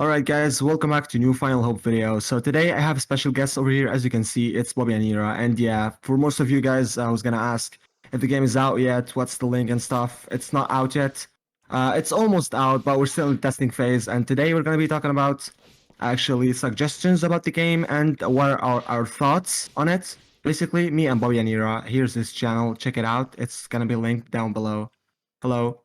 Alright guys, welcome back to new Final Hope video. So today I have a special guest over here. As you can see, it's Bobby Anera. And yeah, for most of you guys, I was gonna ask if the game is out yet, what's the link and stuff. It's not out yet. It's almost out, but we're still in the testing phase. And today we're gonna be talking about actually suggestions about the game and what are our thoughts on it. Basically, me and Bobby Anera. Here's his channel. Check it out. It's gonna be linked down below. Hello.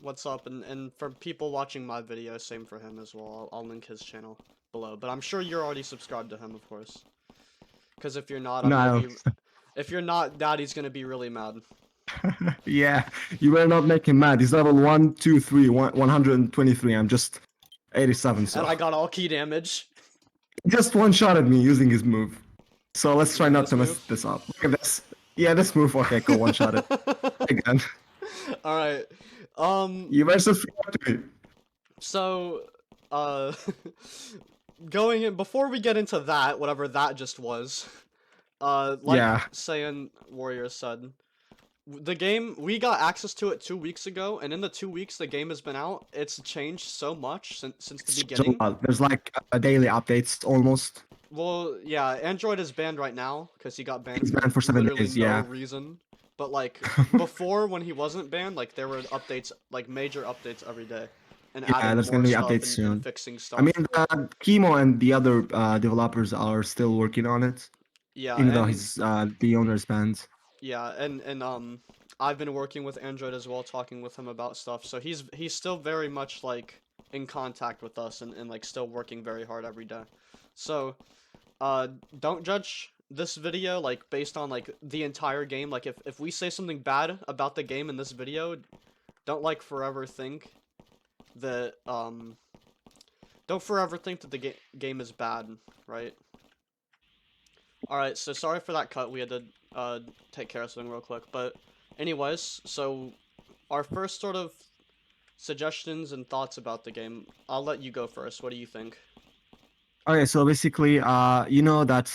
What's up? And for people watching my video, same for him as well. I'll link his channel below. But I'm sure you're already subscribed to him, of course. Because if you're not, I'm gonna No. be. If you're not, Daddy's gonna be really mad. Yeah, you better not make him mad. He's level 1, 2, 3, 123. I'm just 87, so. And I got all key damage. He just one-shotted me using his move. So let's try Like not this to mess move? this up. Look at this. Yeah, this move. Okay, go one-shot it. Again. All right. You better subscribe to me. So, uh, going in before we get into that, whatever that just was, like Yeah. SaiyanWarriorU7, the game, we got access to it 2 weeks ago, and in the 2 weeks the game has been out, it's changed so much since the It's beginning. a lot. There's like a daily updates almost. Well, yeah, Android is banned right now because he got banned He's for banned for 7 literally days, no yeah. reason. But like before, when he wasn't banned, like there were updates, like major updates every day, and Yeah, adding there's more gonna be stuff updates and soon. fixing stuff. I mean, Chemo and the other developers are still working on it, Yeah, even though and he's the owner's banned. yeah, and I've been working with Android as well, talking with him about stuff. So he's still very much like in contact with us and like still working very hard every day. So don't judge this video like based on like the entire game. Like if we say something bad about the game in this video, don't like forever think that don't forever think that the game is bad, right? Alright, so sorry for that cut. We had to take care of something real quick. But anyways, so our first sort of suggestions and thoughts about the game. I'll let you go first. What do you think? Okay, so basically, you know that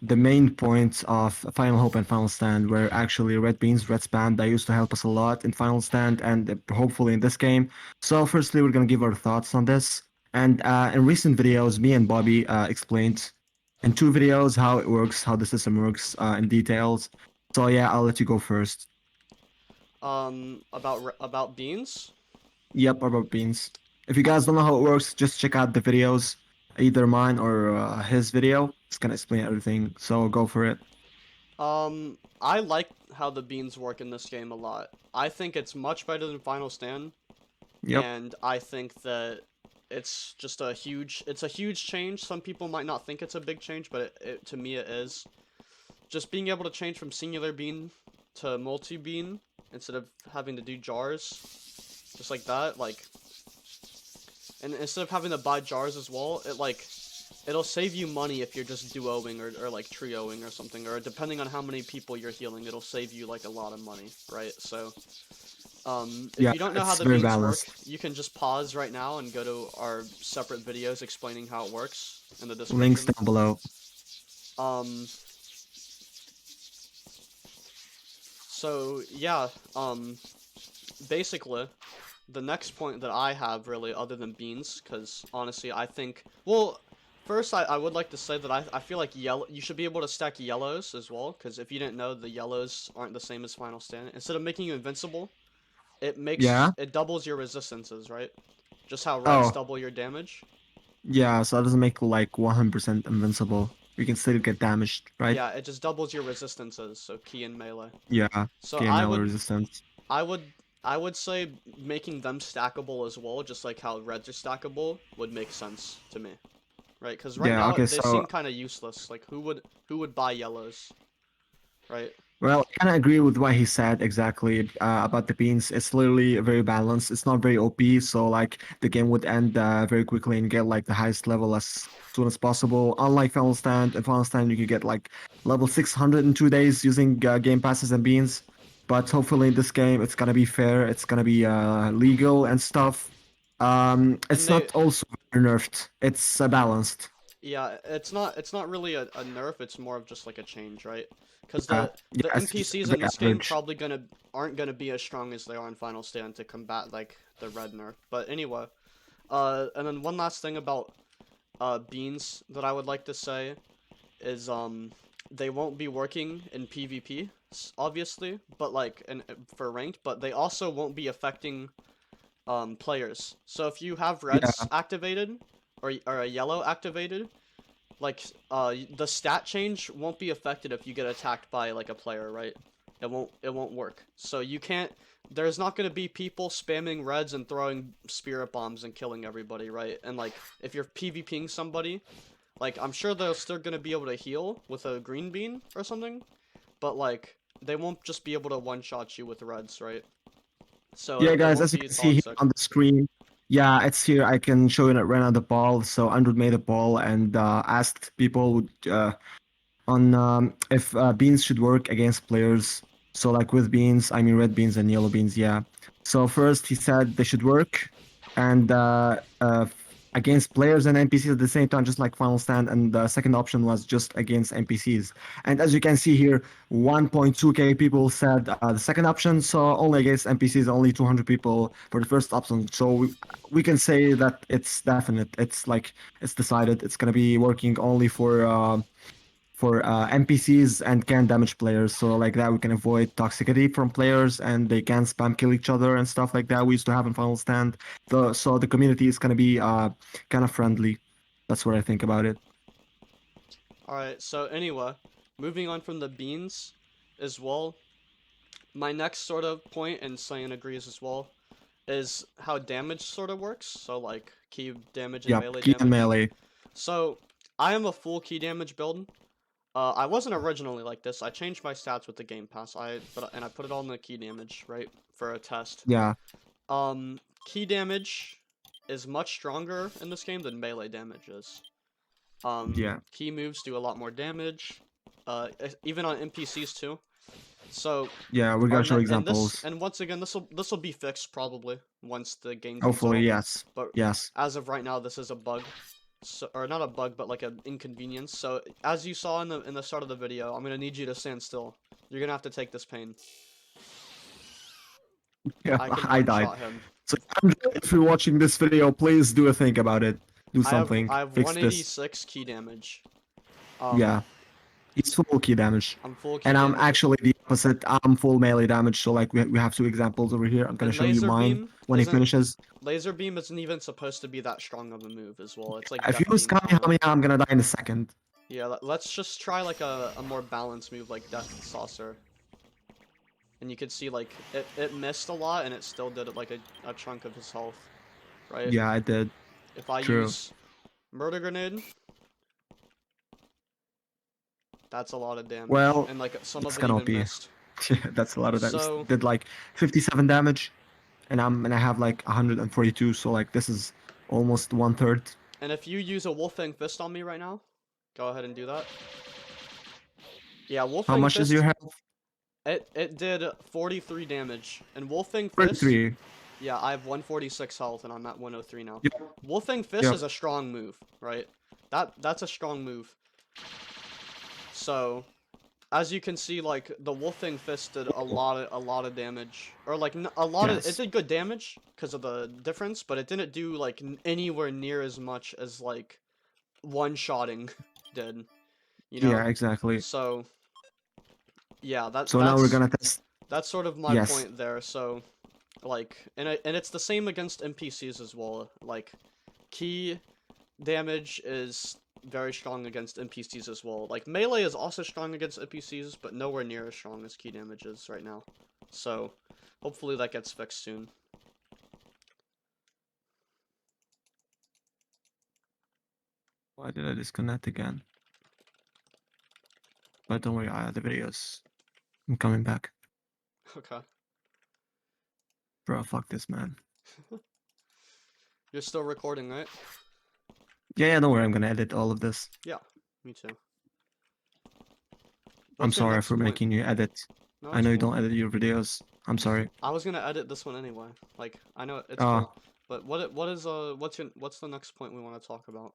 the main points of Final Hope and Final Stand were actually red beans, red spam. That used to help us a lot in Final Stand and hopefully in this game. So firstly, we're gonna give our thoughts on this. And in recent videos, me and Bobby explained in 2 videos how it works, how the system works in details. So yeah, I'll let you go first. About beans? Yep, about beans. If you guys don't know how it works, just check out the videos, either mine or his video. It's gonna explain everything. So go for it. I like how the beans work in this game a lot. I think it's much better than Final Stand, Yep. and I think that it's just it's a huge change. Some people might not think it's a big change, but to me it is. Just being able to change from singular bean to multi-bean instead of having to do jars, just like that, like, and instead of having to buy jars as well, it'll save you money if you're just duoing or like trioing or something, or depending on how many people you're healing, it'll save you like a lot of money, right? So, if Yeah, you don't know how it's the very beans work, balanced. you can just pause right now and go to our separate videos explaining how it works in the Links description. down below. Um, so yeah, basically, the next point that I have really, other than beans, because honestly, I think, well, first I would like to say that I feel like you should be able to stack yellows as well, because if you didn't know, the yellows aren't the same as Final Stand. Instead of making you invincible, Yeah. it doubles your resistances, right? Just how reds Oh, double your damage. yeah. So it doesn't make like 100% invincible. You can still get damaged, right? Yeah, it just doubles your resistances, so key and melee. Yeah. So Gain melee resistance. I would I would say making them stackable as well, just like how reds are stackable, would make sense to me, right? Because right Yeah. now Okay. they seem So kind of useless. Like who would buy yellows, right? well, I kind of agree with what he said exactly about the beans. It's literally very balanced. It's not very OP, so like the game would end very quickly and get like the highest level as soon as possible. Unlike Final Stand, in Final Stand you could get like level 600 in 2 days using game passes and beans. But hopefully in this game it's gonna be fair. It's gonna be legal and stuff. And It's not also very nerfed. It's balanced. yeah, it's not really a nerf. It's more of just like a change, right? Because Yeah, the it's just NPCs in very this game average. probably aren't gonna be as strong as they are in Final Stand to combat like the red nerf. But anyway, And then one last thing about beans that I would like to say is they won't be working in PvP, obviously, but like for ranked, but they also won't be affecting players. So if you have Yeah, reds activated or a yellow activated, like the stat change won't be affected if you get attacked by like a player, right? It won't work. So you can't there's not going to be people spamming reds and throwing spirit bombs and killing everybody, right? And like if you're PvPing somebody, like I'm sure they're still going to be able to heal with a green bean or something, but like they won't just be able to one-shot you with reds, right? So yeah, it guys, won't as you be can see here toxic. on the screen, yeah, it's here. I can show you that right now the ball. So Android made a ball and asked people on if beans should work against players. So like with beans, I mean red beans and yellow beans, yeah. So first he said they should work and against players and NPCs at the same time, just like Final Stand. And the second option was just against NPCs. And as you can see here, 1.2K people said the second option. So only against NPCs, only 200 people for the first option. So we can say that it's definite. It's like it's decided. It's gonna be working only for NPCs and can damage players. So like that, we can avoid toxicity from players and they can spam kill each other and stuff like that. We used to have in Final Stand. So the community is gonna be kind of friendly. That's what I think about it. Alright, so anyway, moving on from the beans as well, my next sort of point, and Saiyan agrees as well, is how damage sort of works. So like key damage and Yep, melee key and damage. melee. So I am a full key damage build. I wasn't originally like this. I changed my stats with the Game Pass. And I put it all in the key damage, right, for a test. Yeah, Um, Key damage is much stronger in this game than melee damage is. yeah, Key moves do a lot more damage. Even on NPCs too. So, yeah. We're gonna show this examples. and once again, this will be fixed probably once the game comes Hopefully, out. yes, But yes. as of right now, this is a bug. So, or not a bug, but like an inconvenience. So as you saw in the start of the video, I'm gonna need you to stand still. You're gonna have to take this pain. Yeah, I can I died. one-shot him. So if you're watching this video, please do a think about it. Do something. I have Fix this. 186 key damage. Yeah. Um, It's full key damage. I'm full key And I'm damage. actually the opposite. I'm full melee damage. So like we have two examples over here. I'm gonna And show you mine when he finishes. laser beam isn't even supposed to be that strong of a move as well. It's like If you death use beam kinda. Kamehameha, I'm gonna die in a second. Yeah, let's just try like a more balanced move like Death Saucer. And you could see like it missed a lot and it still did it like a chunk of his health, right? Yeah, I did. If I True. use Murder Grenade, that's a lot of damage. Well, And like some it's of it gonna even be. missed. That's a lot of damage. So, Did like 57 damage, and I have like 142. So like this is almost 1/3. and if you use a Wolfang Fist on me right now, go ahead and do that. Yeah, How Wolfang much is your Fist, health? it did 43 damage. And Wolfang Fist, 33. yeah, I have 146 health and I'm at 103 now. Yep. Wolfang Fist Yep. is a strong move, right? That's a strong move. So, as you can see, like the Wolfang Fist did a lot of damage, or like a lot of it Yes. did good damage because of the difference, but it didn't do like anywhere near as much as like one-shotting did, you know? Yeah, exactly. So, yeah, So now we're gonna test. that's sort of my Yes. point there. So, like, and it's the same against NPCs as well. Like, key damage is very strong against NPCs as well. Like, melee is also strong against NPCs, but nowhere near as strong as key damage is right now. So, hopefully that gets fixed soon. Why did I disconnect again? But don't worry, I have the videos. I'm coming back. Okay. Bro, fuck this, man. You're still recording, right? Yeah, don't worry, I'm gonna edit all of this. Yeah, me too. I'm What's your sorry next for point? making you edit. No, I it's know you cool. don't edit your videos. I'm sorry. I was gonna edit this one anyway. Like, I know it's Uh, cool. But what's the next point we want to talk about?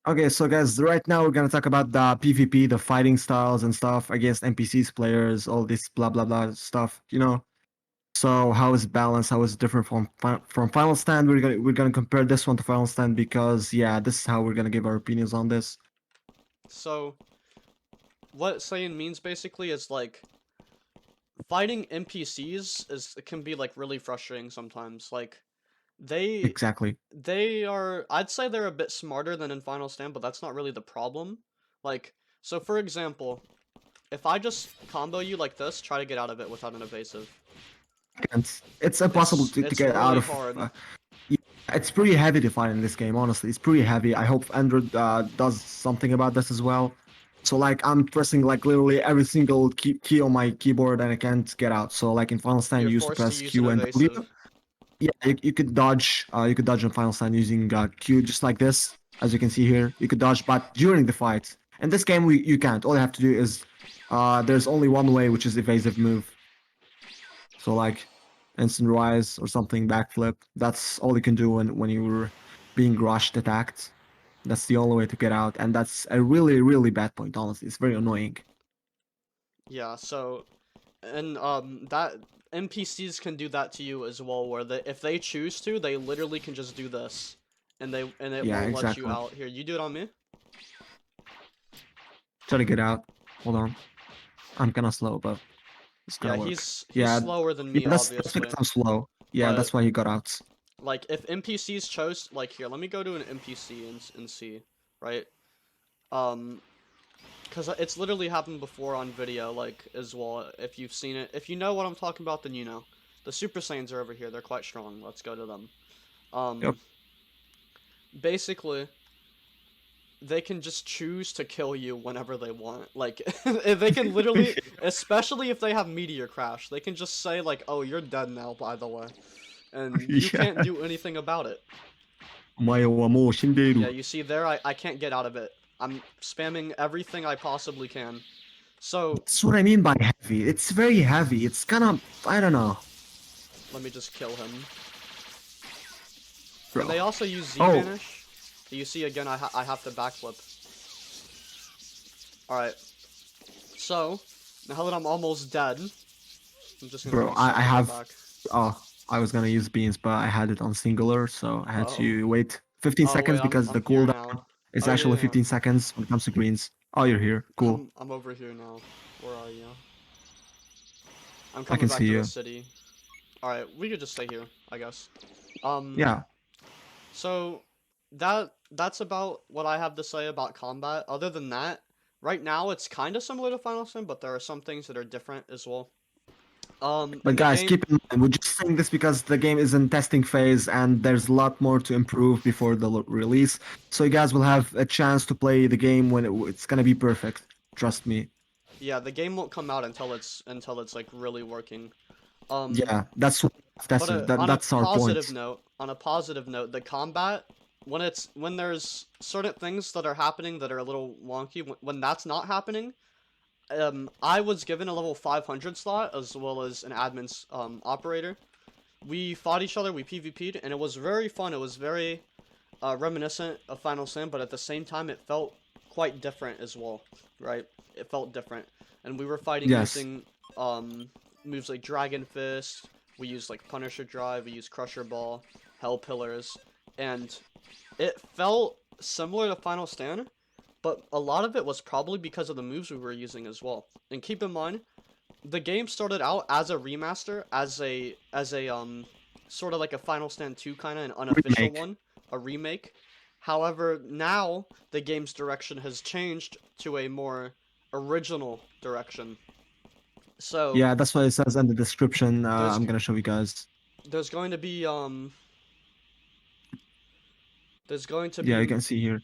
okay, so guys, right now we're gonna talk about the PvP, the fighting styles and stuff against NPCs, players, all this blah blah blah stuff, you know. So how is it balanced? How is it different from Final Stand? We're gonna compare this one to Final Stand because yeah, this is how we're gonna give our opinions on this. So what Saiyan means basically is like fighting NPCs can be like really frustrating sometimes. Like they Exactly. they are, I'd say they're a bit smarter than in Final Stand, but that's not really the problem. Like, so for example, if I just combo you like this, try to get out of it without an evasive. And it's impossible to It's get out really of. hard. Yeah, it's pretty heavy to fight in this game. Honestly, it's pretty heavy. I hope Android does something about this as well. So like I'm pressing like literally every single key on my keyboard and I can't get out. So like in Final Stand, You're you used to forced to press use an Q and W. evasive. Yeah, you could dodge. You could dodge on Final Stand using Q just like this, as you can see here. You could dodge, but during the fight. In this game, you can't. All you have to do is, there's only one way, which is evasive move. So like, instant rise or something, backflip. That's all you can do when you're being rushed, attacked. That's the only way to get out, and that's a really, really bad point. Honestly, it's very annoying. Yeah, so and that NPCs can do that to you as well, where if they choose to, they literally can just do this, and it Yeah, won't let you exactly. out. Here, you do it on me. Try to get out. Hold on. I'm kind of slow, but it's gonna Yeah, work. he's Yeah, slower than yeah, me, that's because obviously, I'm slow. Yeah, but that's why he got out. like if NPCs chose, like, here, let me go to an NPC and see, right? Um, because it's literally happened before on video, like, as well. If you've seen it, if you know what I'm talking about, then you know. The Super Saiyans are over here. They're quite strong. Let's go to them. Yep. Basically, they can just choose to kill you whenever they want. Like, they can literally, especially if they have Meteor Crash, they can just say, like, oh, you're dead now, by the way. And you can't Yeah. do anything about it. お前はもう死んでい Yeah, る. you see there, I can't get out of it. I'm spamming everything I possibly can. So, That's what I mean by heavy. It's very heavy. It's kind of, I don't know, let me just kill him. And bro. they also use Oh, Z-Vanish. You see, again, I have to backflip. Alright. So, now that I'm almost dead, I'm just gonna bro, I reset and go have, back. oh, I was gonna use beans, but I had it on singular, so I had Uh-oh. to wait 15 Oh, seconds wait, because I'm the here cooldown now. is Oh, actually yeah, yeah. 15 seconds when it comes to greens. Oh, you're here. Cool. I'm over here now. Where are you? I'm I coming can back see to the you. city. Alright, we could just stay here, I guess. Um, Yeah, so that's about what I have to say about combat. Other than that, right now it's kind of similar to Final Sim, but there are some things that are different as well. but In the guys, game, keep in mind, we're just saying this because the game is in testing phase and there's a lot more to improve before the release. So you guys will have a chance to play the game when it's gonna be perfect. Trust me. yeah, the game won't come out until it's like really working. Um, Yeah, that's but it. That on a that's our positive point. note, the combat, when there's certain things that are happening that are a little wonky, when that's not happening, I was given a level 500 slot as well as an admin's operator. We fought each other, we PvP'd, and it was very fun. It was very reminiscent of Final Sim, but at the same time, it felt quite different as well, right? It felt different, and we were fighting Yes. using moves like Dragon Fist. We used like Punisher Drive. We used Crusher Ball, Hell Pillars, and it felt similar to Final Stand, but a lot of it was probably because of the moves we were using as well. And keep in mind, the game started out as a remaster, as a sort of like a Final Stand 2 kind of an unofficial Remake. one, a remake. However, now the game's direction has changed to a more original direction. So, Yeah, that's what it says in the description. there's I'm gonna show you guys. there's going to be there's going to Yeah, you be can see here.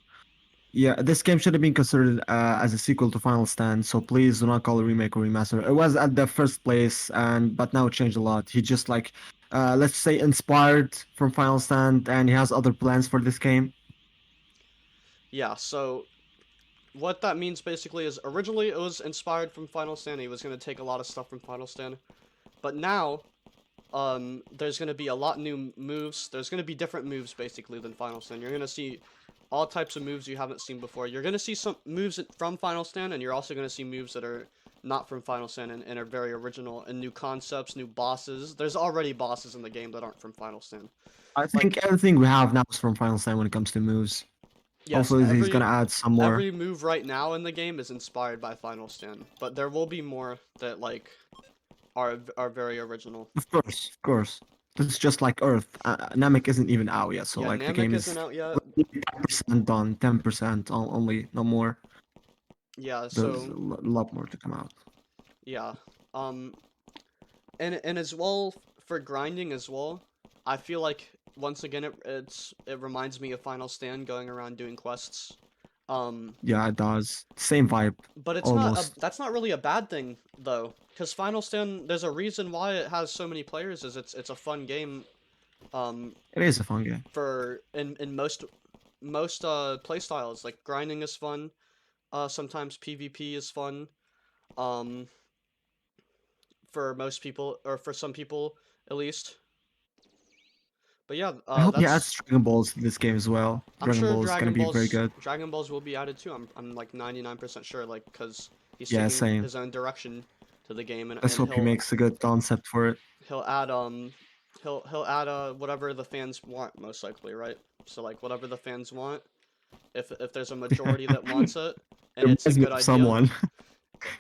Yeah, this game should have been considered as a sequel to Final Stand, so please do not call it remake or remaster. It was at the first place, and but now it changed a lot. He just like, let's say, inspired from Final Stand, and he has other plans for this game. yeah, so what that means basically is originally it was inspired from Final Stand. He was going to take a lot of stuff from Final Stand. But now there's going to be a lot new moves. There's going to be different moves basically than Final Stand. You're going to see all types of moves you haven't seen before. You're going to see some moves from Final Stand, and you're also going to see moves that are not from Final Stand and are very original and new concepts, new bosses. There's already bosses in the game that aren't from Final Stand. I Like think everything we have now is from Final Stand when it comes to moves. yes, Hopefully he's gonna add some more. every move right now in the game is inspired by Final Stand, but there will be more that like are very original. Of course. This is just like Earth. Namek isn't even out yet, so Yeah, like the Namek game isn't is out yet. 10% done, 10% only, no more. Yeah, There's so a lot more to come out. yeah. Um and as well for grinding as well, I feel like once again it reminds me of Final Stand going around doing quests. Um Yeah, it does. Same vibe, but almost. that's not really a bad thing though, cuz Final Stand there's a reason why it has so many players is it's a fun game um It is a fun game. for in most play styles. Like grinding is fun. Sometimes PvP is fun. Um for most people or for some people at least. But yeah, I hope he adds that's Dragon Balls to this game as well. I'm Dragon sure Ball is gonna be very good. Dragon Balls will be added too. I'm like 99% sure like cuz he's Yeah, taking same. his own direction to the game Let's and hope he makes a good concept for it. he'll add he'll add whatever the fans want most likely, right? So like whatever the fans want, if there's a majority that wants it It and it's a reminds me good of idea, someone.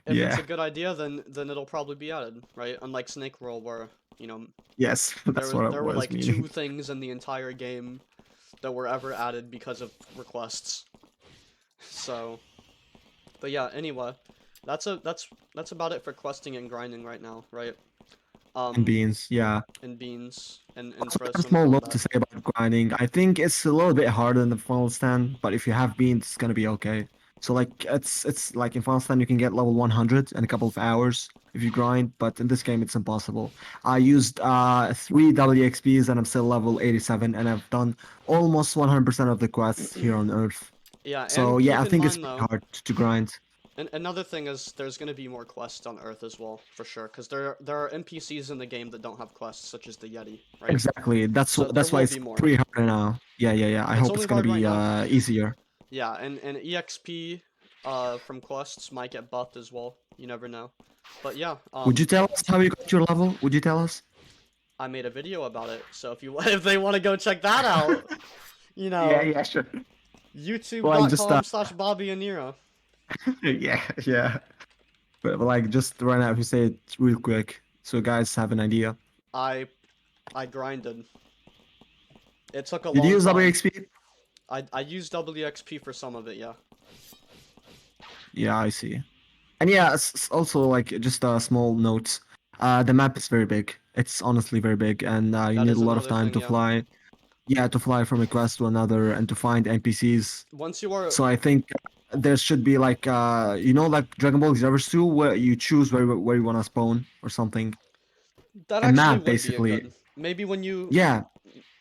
if it's Yeah. a good idea then it'll probably be added, right? Unlike Snake World where, you know, Yes, that's what I there were was like two meaning. things in the entire game that were ever added because of requests. So, but yeah, anyway, that's about it for questing and grinding right now, right? And Um, beans, yeah. and beans and Also, for I have a some small note combat. to say about grinding. I think it's a little bit harder than the Final Stand, but if you have beans, it's gonna be okay. So like it's like in Final Stand you can get level 100 in a couple of hours if you grind, but in this game it's impossible. I used 3 WXPs and I'm still level 87 and I've done almost 100% of the quests here on Earth. Yeah, So and yeah, keep I in think it's mind pretty though, hard to grind. and another thing is there's gonna be more quests on Earth as well, for sure, because there are NPCs in the game that don't have quests, such as the Yeti, right? Exactly. So there That's why will it's be more. pretty hard now. Yeah. I It's hope only it's gonna hard right be now. easier. Yeah, and EXP from quests might get buffed as well. You never know. But yeah, Would you tell us how you got your level? Would you tell us? I made a video about it. So if you if they want to go check that out, you Yeah, know, yeah, sure. Like just youtube.com/BobbyAnera. yeah. But like just right now, if you say it real quick, so guys have an idea. I I grinded. It took a Did you long use time. WXP? I used WXP for some of it, yeah. Yeah, I see. And yeah, also like just a small note. The map is very big. It's honestly very big, and you That need a is lot of another time thing, to yeah. fly. Yeah, to fly from a quest to another and to find NPCs. Once you are So I think there should be like like Dragon Ball Xenoverse 2 where you choose where you want to spawn or something. that A actually map would be a basically. good. Maybe when you Yeah,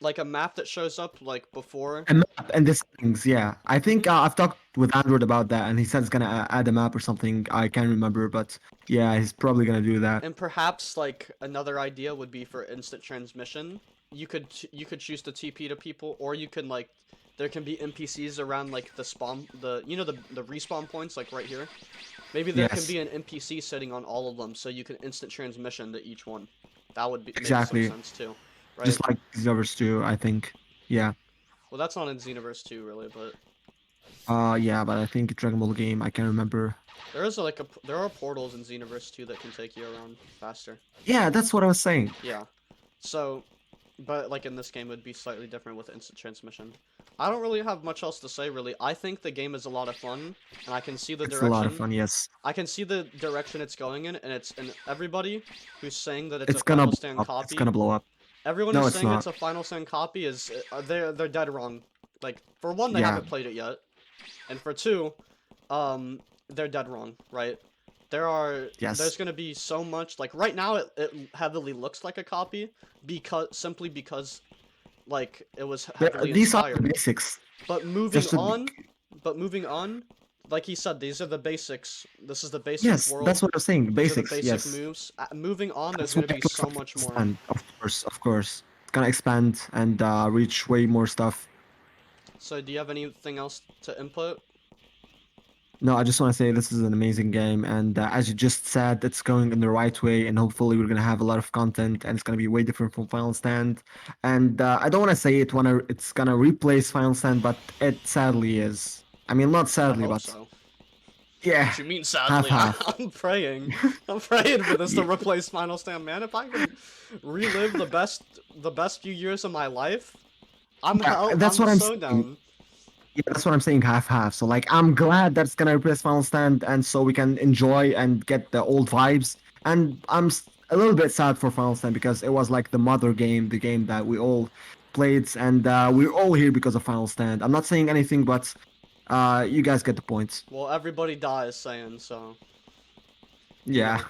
like a map that shows up like before. a map and the settings. Yeah, I think I've talked with Android about that, and he said it's gonna add a map or something. I can't remember, but yeah, he's probably gonna do that. And perhaps like another idea would be for instant transmission. You could choose to TP to people, or you can like there can be NPCs around like the spawn the respawn points like right here. Maybe there can Yes, be an NPC sitting on all of them, so you can instant transmission to each one. That would make some exactly. sense too, right? Just like Xenoverse 2, I think. Yeah. Well, that's not in Xenoverse 2 really, but Yeah, but I think Dragon Ball game, I can't remember. there are portals in Xenoverse 2 that can take you around faster. Yeah, that's what I was saying. Yeah. So, but like in this game, it would be slightly different with instant transmission. I don't really have much else to say, really. I think the game is a lot of fun, and I can see the It's a lot of direction. fun, yes. I can see the direction it's going in, and everybody who's saying that it's a It's gonna Final blow Stand up. It's copy, gonna blow up. everyone No, who's it's saying it's not. a Final Stand copy is they're dead wrong. Like for one, they Yeah, haven't played it yet, and for two, they're dead wrong, right? There's yes. gonna be so much like right now it heavily looks like a copy simply because like it was heavily These are the inspired. basics. But moving Just to, on, like he said, these are the basics. This is the basic yes, world. that's what I'm saying. These are the Basics, basic yes. moves. Moving on, there's That's what gonna it be looks so like much to more. expand. Of course. It's gonna expand and reach way more stuff. So do you have anything else to input? No, I just want to say this is an amazing game, and as you just said, it's going in the right way, and hopefully we're gonna have a lot of content, and it's gonna be way different from Final Stand. And I don't want to say it's gonna replace Final Stand, but it sadly is. I mean, not I sadly, hope but so. yeah, What you mean, half sadly? half. I'm praying. I'm praying for this to Yeah, replace Final Stand, man. If I can relive the best few years of my life, that's I'm what I'm so saying. down. Yeah, that's what I'm saying, half half. So like I'm glad that's gonna replace Final Stand and so we can enjoy and get the old vibes. And a little bit sad for Final Stand because it was like the mother game, the game that we all played, and we're all here because of Final Stand. I'm not saying anything, but you guys get the point. Well, everybody dies, Saiyan, so you Yeah, know,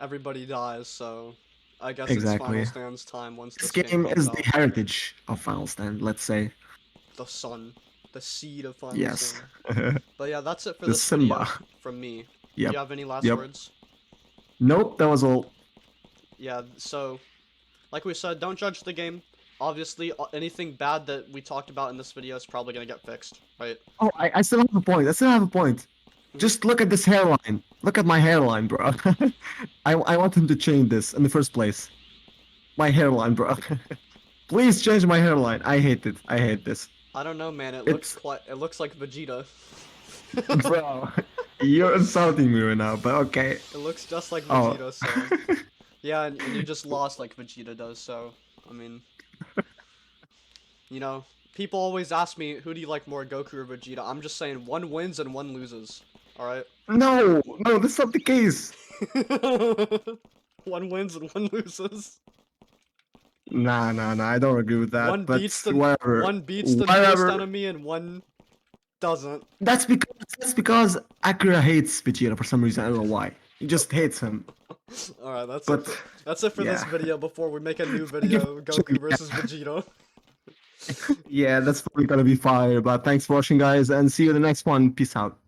everybody dies, so I guess it's Final exactly. Stand's time once This this game game comes is the out. heritage of Final Stand, let's say. The sun, the seed of Final Yes. Stand. But yeah, that's it for The this Simba. video from me. Do Yep. you have any last Yep. words? Nope, that was all. Yeah, so like we said, don't judge the game. Obviously, anything bad that we talked about in this video is probably gonna get fixed, right? Oh, I still have a point. I still have a point. Mhm. Just look at this hairline. Look at my hairline, bro. I want him to change this in the first place. My hairline, bro. Please change my hairline. I hate it. I hate this. I don't know, man. It's It looks like Vegeta. bro. You're insulting me right now, but okay. It looks just like Oh. Vegeta, so yeah, and you just lost like Vegeta does. So I mean, people always ask me who do you like more, Goku or Vegeta. I'm just saying one wins and one loses. All right. No, no, that's not the case. One wins and one loses. Nah, nah, nah. I don't agree with that. One But beats the whatever. one beats the newest Whatever. enemy and one doesn't. That's because Akira hates Vegeta for some reason. I don't know why. He just hates him. All right, that's it. But That's it for this yeah. video. Before we make a new Thank you for video, watching. Goku versus Vegeta. Yeah, that's probably gonna be fire. But thanks for watching, guys, and see you in the next one. Peace out.